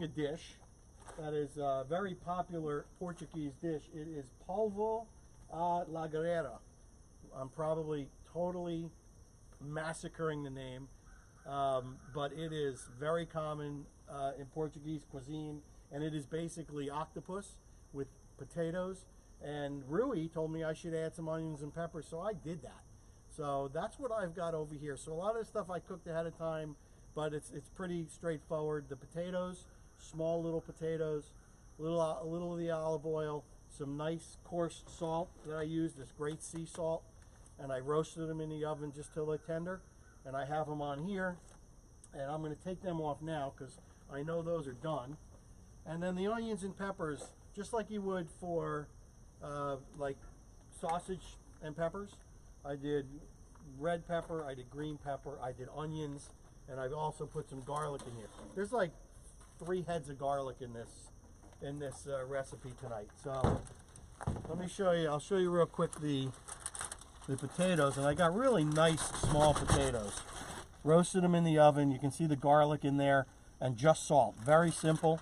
using a dish that is a very popular Portuguese dish. It is Palvo A La Guerrera. I'm probably totally massacring the name, but it is very common in Portuguese cuisine, and it is basically octopus with potatoes. And Rui told me I should add some onions and peppers, so I did that. So that's what I've got over here. So a lot of the stuff I cooked ahead of time, but it's pretty straightforward. The potatoes, small little potatoes, a little of the olive oil, some nice coarse salt that I used, this great sea salt, and I roasted them in the oven just till they're tender. And I have them on here, and I'm going to take them off now because I know those are done. And then the onions and peppers, just like you would for like sausage and peppers. I did red pepper, I did green pepper, I did onions, and I've also put some garlic in here. There's like 3 heads of garlic in this recipe tonight. So let me show you. I'll show you real quick the potatoes, and I got really nice small potatoes. Roasted them in the oven. You can see the garlic in there, and just salt. Very simple.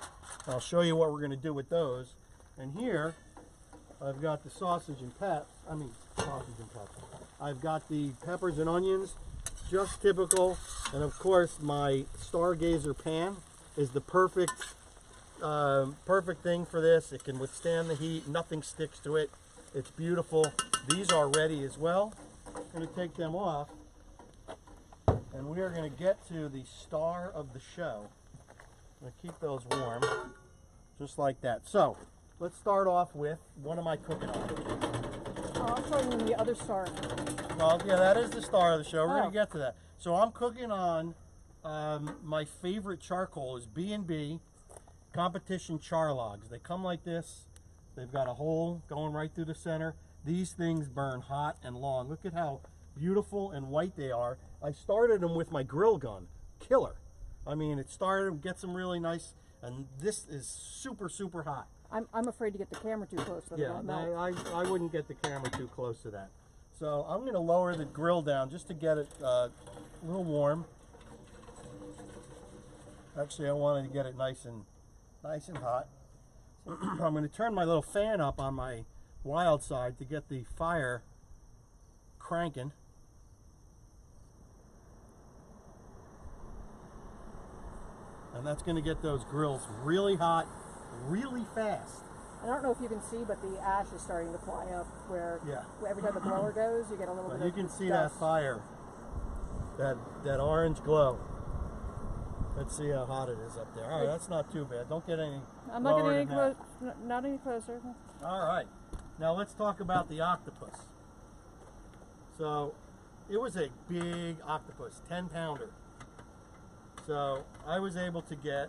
I'll show you what we're going to do with those. And here I've got the sausage and peppers. I've got the peppers and onions, just typical. And of course, my Stargazer pan is the perfect thing for this. It can withstand the heat. Nothing sticks to it. It's beautiful. These are ready as well. I'm going to take them off, and we are going to get to the star of the show. I'm going to keep those warm, just like that. So let's start off with, what am I cooking on? I'm throwing in the other star. Well, yeah, that is the star of the show. We're going to get to that. So I'm cooking on my favorite charcoal is B&B Competition char logs. They come like this. They've got a hole going right through the center. These things burn hot and long. Look at how beautiful and white they are. I started them with my grill gun. Killer. I mean, it started, gets them really nice, and this is super, super hot. I'm afraid to get the camera too close. Yeah, I wouldn't get the camera too close to that. So I'm going to lower the grill down just to get it a little warm. Actually, I wanted to get it nice and hot. I'm going to turn my little fan up on my wild side to get the fire cranking. And that's going to get those grills really hot, really fast. I don't know if you can see, but the ash is starting to fly up where every time the blower goes, you get a little bit of you can see dust. that fire, that orange glow. Let's see how hot it is up there. All right, that's not too bad. Don't get any. I'm not getting any close. Not any closer. All right, now let's talk about the octopus. So, it was a big octopus, 10-pounder. So I was able to get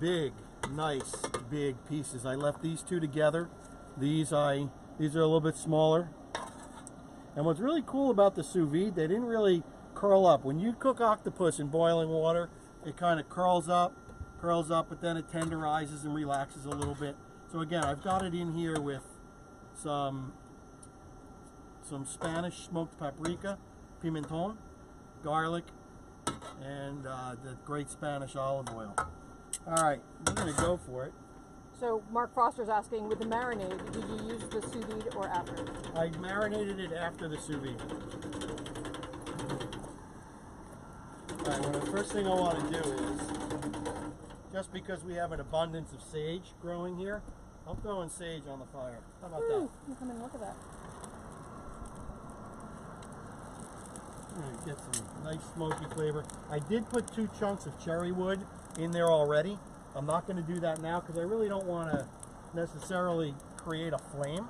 big, nice, big pieces. I left these two together. These are a little bit smaller. And what's really cool about the sous vide, they didn't really curl up. When you cook octopus in boiling water, it kind of curls up, but then it tenderizes and relaxes a little bit. So again, I've got it in here with some Spanish smoked paprika, pimenton, garlic, and the great Spanish olive oil. All right, we're going to go for it. So Mark Foster's asking, with the marinade, did you use the sous vide or after? I marinated it after the sous vide. All right, well, the first thing I want to do is, just because we have an abundance of sage growing here, I'm throwing sage on the fire. How about that? Come and look at that. I'm going to get some nice smoky flavor. I did put 2 chunks of cherry wood in there already. I'm not going to do that now because I really don't want to necessarily create a flame.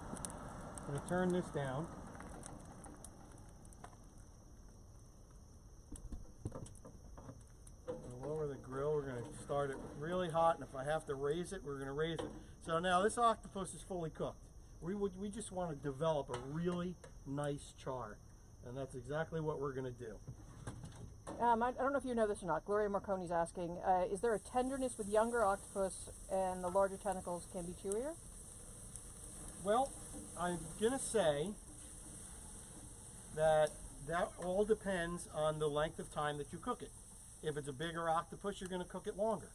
I'm going to turn this down. Lower the grill. We're going to start it really hot, and if I have to raise it, we're going to raise it. So now this octopus is fully cooked. We just want to develop a really nice char, and that's exactly what we're going to do. I don't know if you know this or not. Gloria Marconi's asking, is there a tenderness with younger octopus and the larger tentacles can be chewier? Well, I'm going to say that all depends on the length of time that you cook it. If it's a bigger octopus, you're going to cook it longer.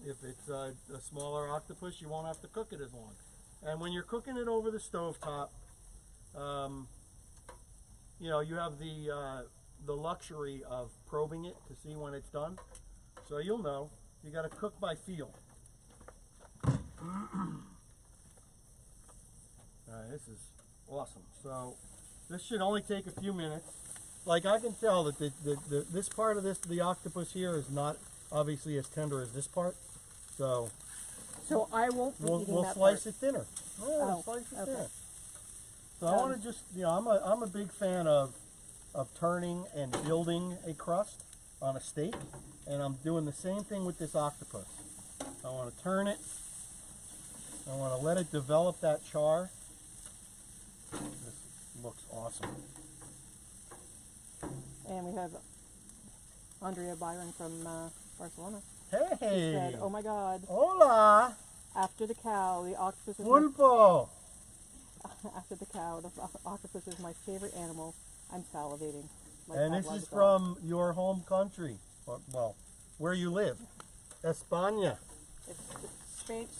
If it's a smaller octopus, you won't have to cook it as long. And when you're cooking it over the stovetop, you know, you have the luxury of probing it to see when it's done. So you'll know. You got to cook by feel. Alright, this is awesome. So this should only take a few minutes. Like, I can tell that this part of the octopus here is not obviously as tender as this part. So I won't be eating we'll that slice part. it thinner. Oh, Slice it okay. thinner. So I want to just, you know, I'm a big fan of turning and building a crust on a steak, and I'm doing the same thing with this octopus. I want to turn it. I want to let it develop that char. This looks awesome. And we have Andrea Byron from Barcelona. Hey! She said, "Oh my God! Hola! After the cow, the octopus is Polvo! after the cow, the octopus is my favorite animal. I'm salivating." Like And that this was is a dog. from your home country, or, well, where you live, España. It's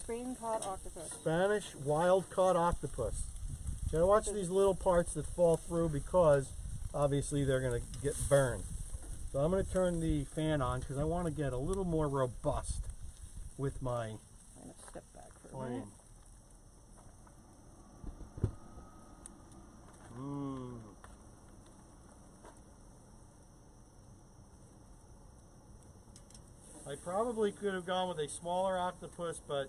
Spain caught octopus. Spanish wild caught octopus. You gotta watch these little parts that fall through because obviously they're gonna get burned. So I'm gonna turn the fan on because I want to get a little more robust with my I'm gonna step back for a flame. minute. I probably could have gone with a smaller octopus, but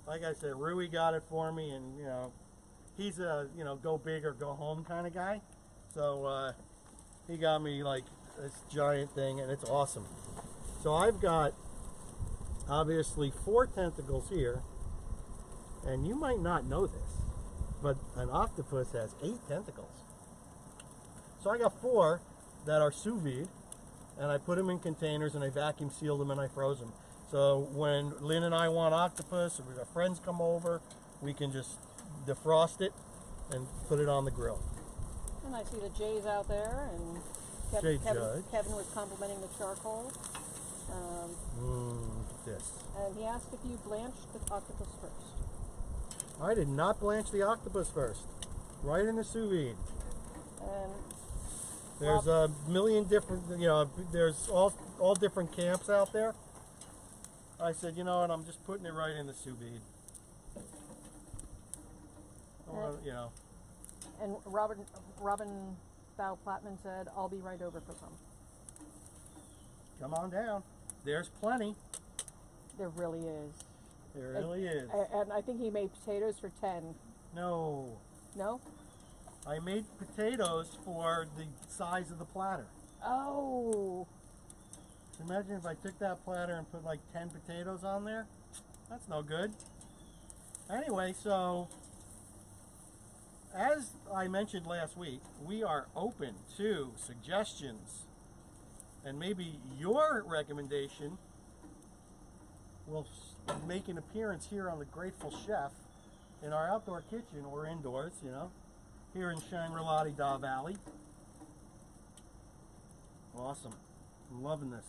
like I said, Rui got it for me, and you know, he's a, you know, go big or go home kind of guy. So he got me like this giant thing, and it's awesome. So I've got obviously 4 tentacles here, and you might not know this, but an octopus has 8 tentacles. So I got 4 that are sous vide, and I put them in containers and I vacuum sealed them and I froze them. So when Lynn and I want octopus, or we got friends come over, we can just defrost it and put it on the grill. And I see the Jay's out there, and Kevin was complimenting the charcoal. This. And he asked if you blanched the octopus first. I did not blanch the octopus first. Right in the sous vide. And there's a million different, you know, there's all different camps out there. I said, you know what, I'm just putting it right in the sous vide. You know. And Robin Thau Plattman said, "I'll be right over for some." Come on down. There's plenty. There really is. There really is. And I think he made potatoes for 10. No. No? I made potatoes for the size of the platter. Oh. Imagine if I took that platter and put like 10 potatoes on there. That's no good. Anyway, so as I mentioned last week, we are open to suggestions, and maybe your recommendation will make an appearance here on the Grateful Chef in our outdoor kitchen or indoors, you know, here in Shangri-La Valley. Awesome. I'm loving this.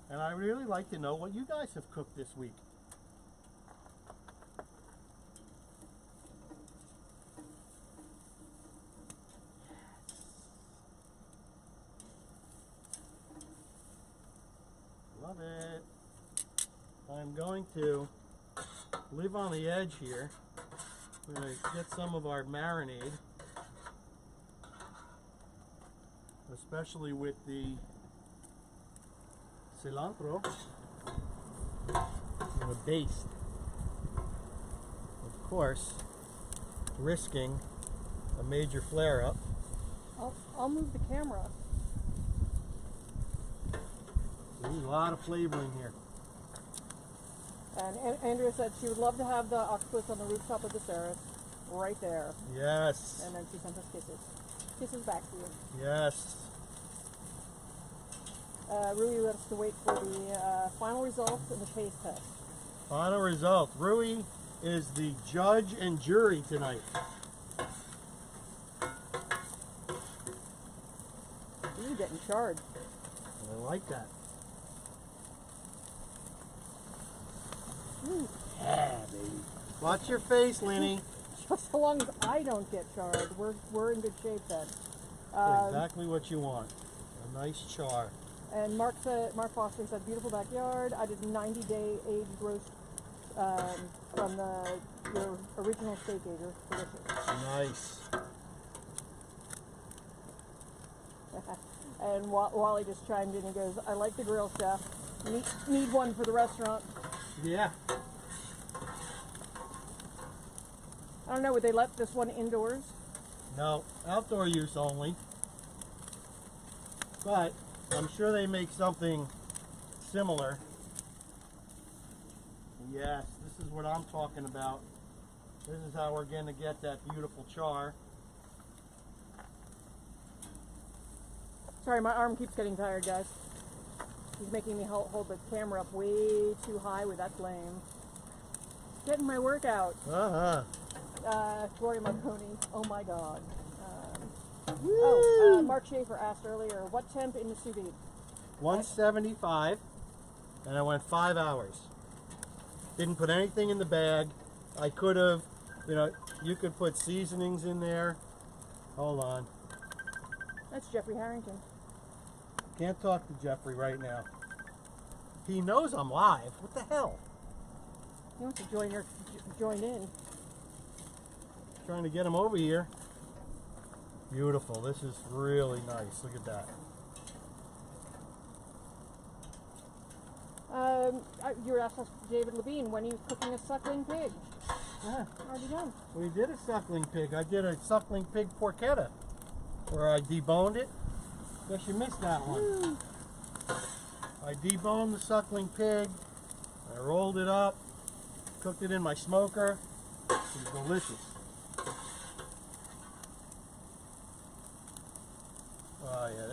And I really like to know what you guys have cooked this week. Love it. I'm going to live on the edge here. I'm going to get some of our marinade, especially with the cilantro. I'm going to baste. Of course, risking a major flare-up. I'll move the camera. There's a lot of flavor in here. And Andrea said she would love to have the octopus on the rooftop of the Sarah, right there. Yes. And then she sent us kisses. Kisses back to you. Yes. Rui wants to wait for the final results of the taste test. Final result. Rui is the judge and jury tonight. getting charred. I like that. Yeah, baby. Watch your face, Lenny. Just so long as I don't get charred, we're in good shape then. Exactly what you want. A nice char. And Mark Foster said, beautiful backyard. I did 90-day aged roast from your original steak ager. Delicious. Nice. And Wally just chimed in. He goes, I like the grill, chef. Need one for the restaurant. Yeah. I don't know, would they let this one indoors? No, outdoor use only. But I'm sure they make something similar. Yes, this is what I'm talking about. This is how we're going to get that beautiful char. Sorry, my arm keeps getting tired, guys. He's making me hold the camera up way too high with that flame. Getting my workout. Gloria Marconi, oh my god. Mark Schaefer asked earlier, what temp in the sous vide? 175, and I went 5 hours. Didn't put anything in the bag. I could have, you could put seasonings in there. Hold on. That's Jeffrey Harrington. Can't talk to Jeffrey right now. He knows I'm live. What the hell? He wants to join in. Trying to get him over here. Beautiful. This is really nice. Look at that. You were asked us, David Levine, when are you cooking a suckling pig? Already done. We did a suckling pig. I did a suckling pig porchetta where I deboned it. Guess you missed that one. I deboned the suckling pig. I rolled it up, cooked it in my smoker. It was delicious. Oh yeah,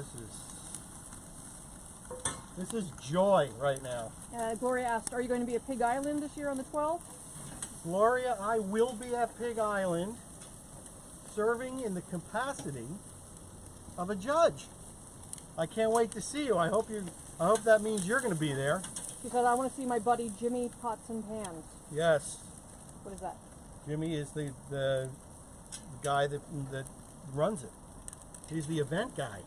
this is joy right now. Gloria asked, are you going to be at Pig Island this year on the 12th? Gloria, I will be at Pig Island serving in the capacity of a judge. I can't wait to see you. I hope that means you're going to be there. She said, I want to see my buddy Jimmy Pots and Pans. Yes. What is that? Jimmy is the guy that runs it. He's the event guy.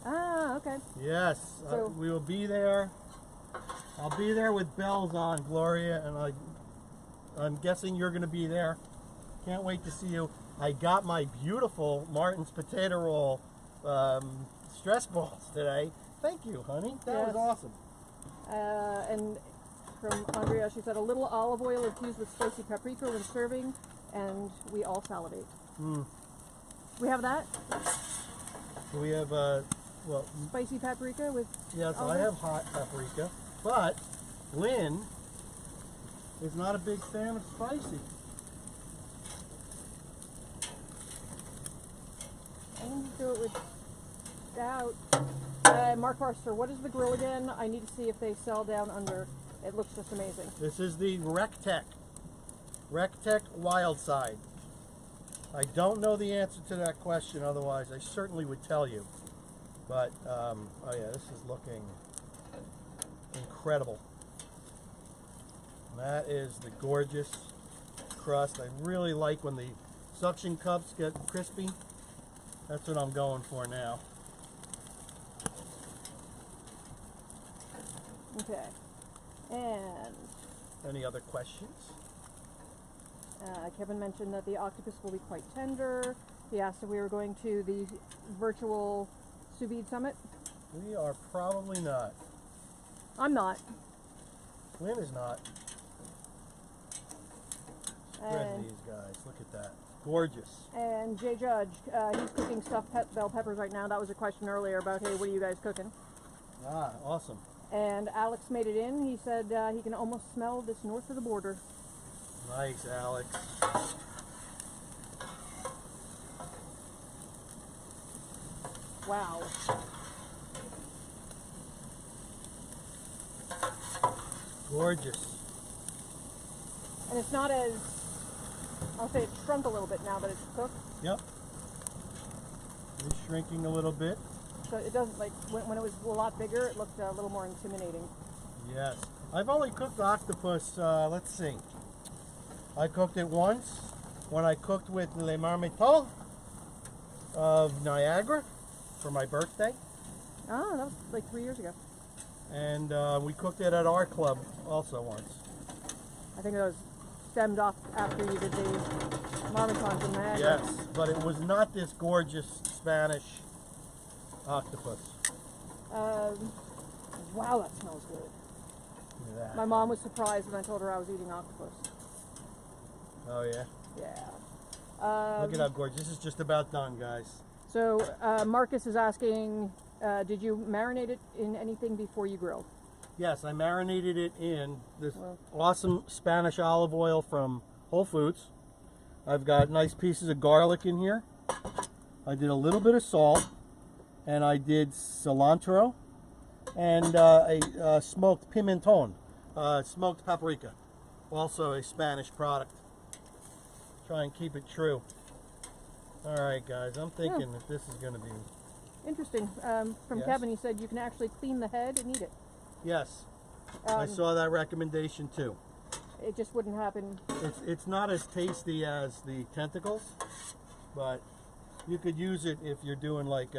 Ah, okay. Yes, So, we will be there. I'll be there with bells on, Gloria, and I'm guessing you're going to be there. Can't wait to see you. I got my beautiful Martin's potato roll stress balls today. Thank you, honey. That was awesome. And from Andrea, she said, a little olive oil infused with spicy paprika when serving, and we all salivate. We have that? We have, spicy paprika with yes, olive? I have hot paprika, but Lynn is not a big fan of spicy. I can do it without. Mark Forster, what is the grill again? I need to see if they sell down under. It looks just amazing. This is the Rectech Wild Side. I don't know the answer to that question, otherwise I certainly would tell you. But, oh yeah, this is looking incredible. That is the gorgeous crust. I really like when the suction cups get crispy. That's what I'm going for now. Okay. And Any other questions? Kevin mentioned that the octopus will be quite tender. He asked if we were going to the virtual sous vide summit. We are probably not. I'm not. Lynn is not. Spread And, these guys. Look at that. Gorgeous. and Jay Judge, he's cooking stuffed bell peppers right now. That was a question earlier about, hey, what are you guys cooking? Ah, awesome. And Alex made it in. He said he can almost smell this north of the border. Nice, Alex. Wow. Gorgeous. And it's not as, I'll say it's shrunk a little bit now that it's cooked. Yep. It's shrinking a little bit. So it doesn't, like, when it was a lot bigger, it looked a little more intimidating. Yes. I've only cooked octopus, let's see. I cooked it once when I cooked with Les Marmitons of Niagara for my birthday. Ah, that was like 3 years ago. And we cooked it at our club also once. I think it was stemmed off after you did the marmitons in Niagara. Yes, but it was not this gorgeous Spanish octopus. Wow, that smells good. Look at that. My mom was surprised when I told her I was eating octopus. Oh yeah? Yeah. Look at how gorgeous. This is just about done, guys. So Marcus is asking, did you marinate it in anything before you grilled? Yes, I marinated it in this Well. awesome Spanish olive oil from Whole Foods. I've got nice pieces of garlic in here. I did a little bit of salt, and I did cilantro, and a smoked pimenton, smoked paprika, also a Spanish product. Try and keep it true. All right, guys, I'm thinking that this is going to be... Interesting. From Yes. Kevin, he said you can actually clean the head and eat it. Yes, I saw that recommendation too. It just wouldn't happen. It's not as tasty as the tentacles, but you could use it if you're doing like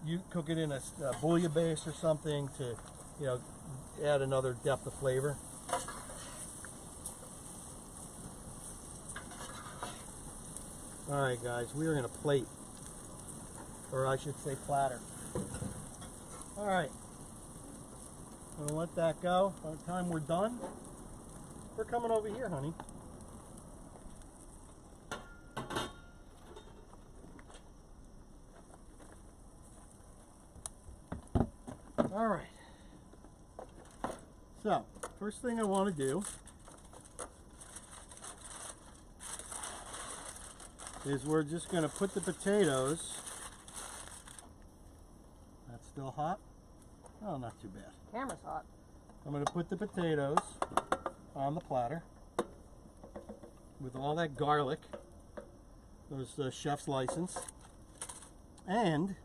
you cook it in a bouillabaisse or something to, you know, add another depth of flavor. All right, guys, we are in a plate, or I should say platter. All right, I'm gonna let that go. By the time we're done, we're coming over here, honey. All right. So, first thing I want to do is we're just going to put the potatoes. That's still hot? Oh, not too bad. Camera's hot. I'm going to put the potatoes on the platter with all that garlic, those chef's license, and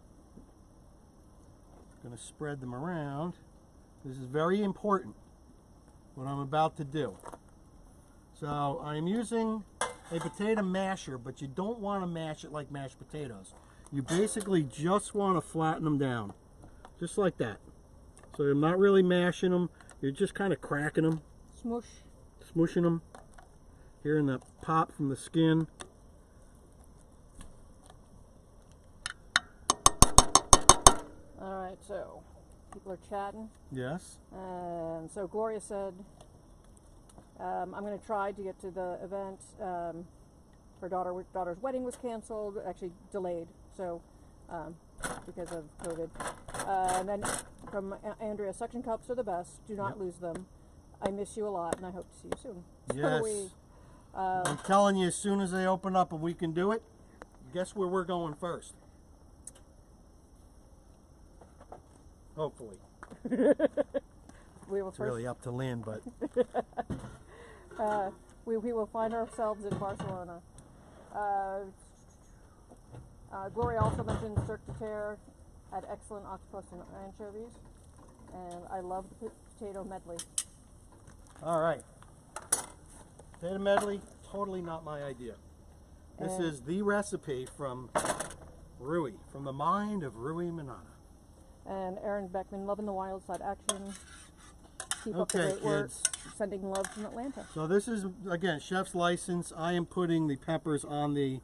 I'm going to spread them around. This is very important, what I'm about to do. So I'm using a potato masher, but you don't want to mash it like mashed potatoes. You basically just want to flatten them down, just like that. So I'm not really mashing them, you're just kind of cracking them, Smoosh. smooshing them, hearing the pop from the skin. All right, so people are chatting. Yes. And so Gloria said, I'm going to try to get to the event. Her daughter's wedding was canceled, actually delayed, so because of COVID. And then from Andrea, suction cups are the best. Do not lose them. I miss you a lot, and I hope to see you soon. Yes. I'm telling you, as soon as they open up and we can do it, guess where we're going first? Hopefully. We will It's really up to Lynn, but we will find ourselves in Barcelona. Gloria also mentioned Cirque du Terre had excellent octopus and anchovies, and I love the potato medley. all right. Potato medley, totally not my idea. This And- is the recipe from Rui, from the mind of Rui Manana. And Aaron Beckman, loving the wild side action. Keep up the Okay, great work. kids. Sending love from Atlanta. So this is, again, chef's license. I am putting the peppers on the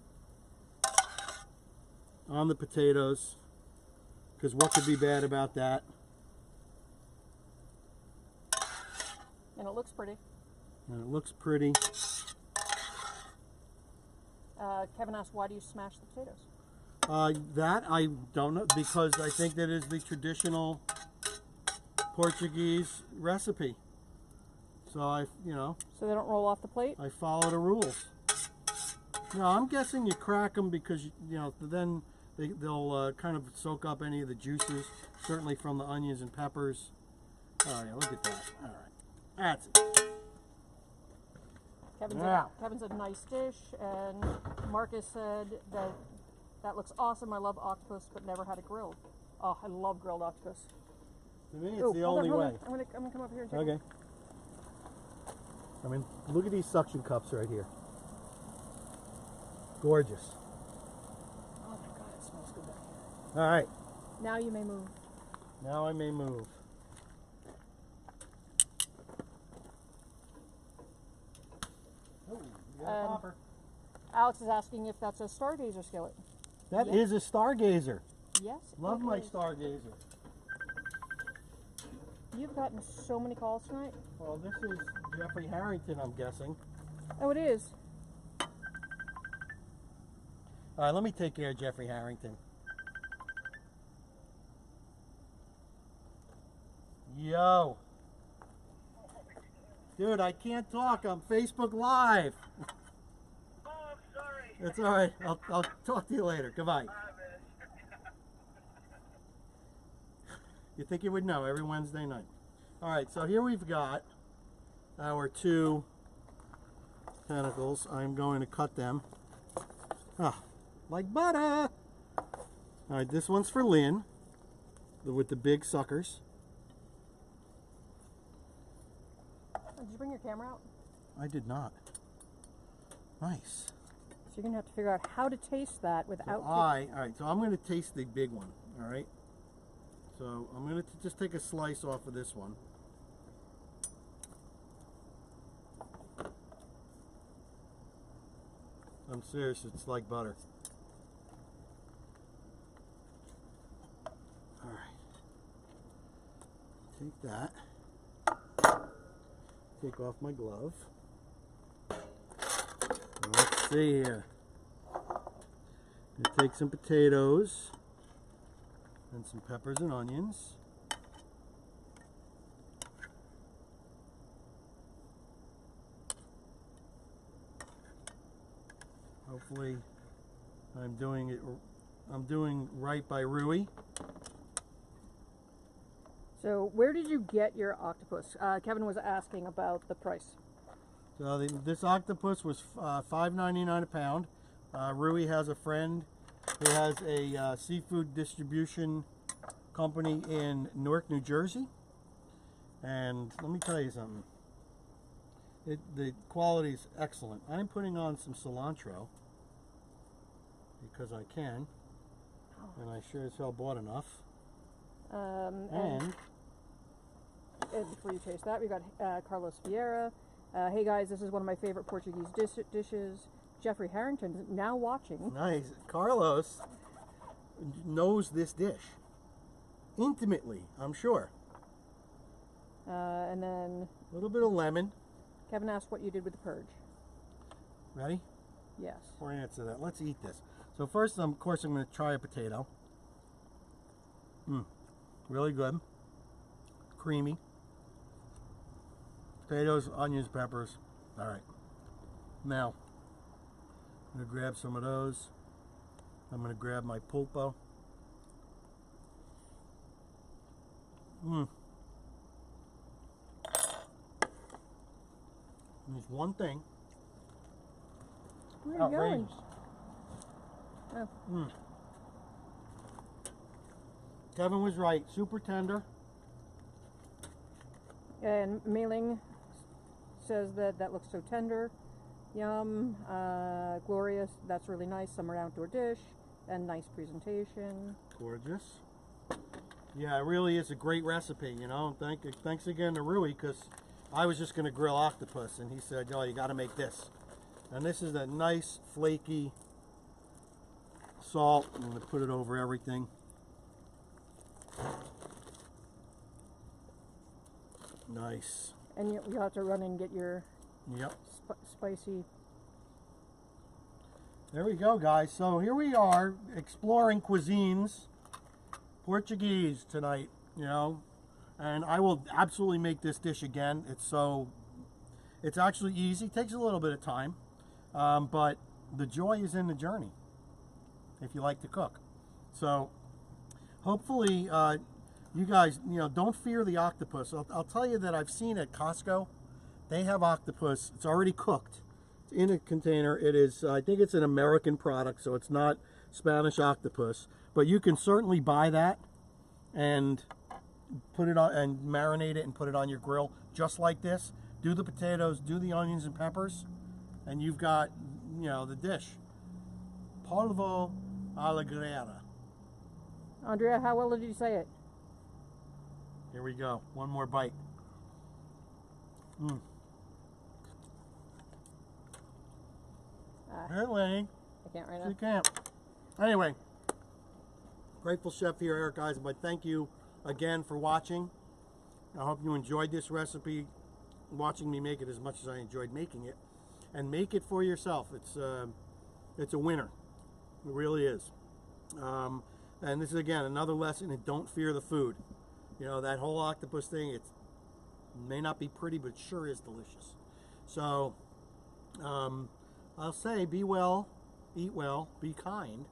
potatoes, because what could be bad about that? And it looks pretty. And it looks pretty. Kevin asked, why do you smash the potatoes? That I don't know, because I think that is the traditional Portuguese recipe. So So they don't roll off the plate? I follow the rules. No, I'm guessing you crack them because then they'll kind of soak up any of the juices, certainly from the onions and peppers. Oh yeah, look at that. All right, that's it. Kevin Yeah. said nice dish, and Marcus said that That looks awesome. I love octopus, but never had it grilled. Oh, I love grilled octopus. To me, it's Ooh, the hold on, only hold way. on. I'm gonna come up here and take Okay. I mean, look at these suction cups right here. Gorgeous. Oh my god, it smells good back here. All right, Now you may move. now I may move. Oh, you got a popper. Alex is asking if that's a stargazer skillet. That is a stargazer. Yes. Love it my is. stargazer. You've gotten so many calls tonight. Well, this is Jeffrey Harrington, I'm guessing. Oh, it is. All right, let me take care of Jeffrey Harrington. Yo. Dude, I can't talk. I'm Facebook Live. Oh, I'm sorry. It's all right. I'll talk to you later. Goodbye. You think you would know every Wednesday night. All right, so here we've got our two tentacles. I'm going to cut them. Like butter. All right, this one's for Lynn with the big suckers. Did you bring your camera out? I did not. Nice. So you're gonna have to figure out how to taste that without. All right, so I'm going to taste the big one. All right. So I'm going to just take a slice off of this one. I'm serious, it's like butter. All right. Take that. Take off my glove. Let's see here. Gonna take some potatoes and some peppers and onions. Hopefully I'm doing right by Rui. So where did you get your octopus? Kevin was asking about the price. So this octopus was $5.99 a pound. Rui has a friend who has a seafood distribution company in Newark, New Jersey. And let me tell you something. The quality is excellent. I'm putting on some cilantro because I can, and I sure as hell bought enough. And before you taste that, we got Carlos Vieira. Hey guys, this is one of my favorite Portuguese dishes. Jeffrey Harrington is now watching. Nice. Carlos knows this dish intimately, I'm sure. And then A little bit of lemon. Kevin asked what you did with the purge. Ready? Yes. Before I answer that, let's eat this. So first, of course, I'm going to try a potato. Really good. Creamy. Potatoes, onions, peppers. All right. Now, I'm going to grab some of those. I'm going to grab my polpo. There's one thing. Where are you going? Outrageous. Oh. Kevin was right. Super tender. And Mailing says that looks so tender. Yum. Glorious. That's really nice. Summer outdoor dish. And nice presentation. Gorgeous. Yeah, it really is a great recipe, you know. Thanks again to Rui, because I was just going to grill octopus, and he said, "Oh, you got to make this." And this is a nice, flaky salt. I'm going to put it over everything. Nice. And you have to run and get your Yep. spicy. There we go, guys. So here we are exploring cuisines, Portuguese tonight, you know. And I will absolutely make this dish again. It's actually easy. Takes a little bit of time, but the joy is in the journey. If you like to cook, so hopefully you guys, you know, don't fear the octopus. I'll tell you that I've seen at Costco, they have octopus. It's already cooked. It's in a container. It is, I think it's an American product, so it's not Spanish octopus, but you can certainly buy that and put it on and marinate it and put it on your grill just like this. Do the potatoes, do the onions and peppers, and you've got, you know, the dish. Palvo A La Guerrera. Andrea, how well did you say it? Here we go. One more bite. Apparently, I can't right you now. can't. Anyway, Grateful Chef here, Eric Eisenberg. Thank you again for watching. I hope you enjoyed this recipe, watching me make it as much as I enjoyed making it. And make it for yourself. It's a winner. It really is. And this is, again, another lesson in don't fear the food. You know, that whole octopus thing, it may not be pretty, but it sure is delicious. So, I'll say be well, eat well, be kind,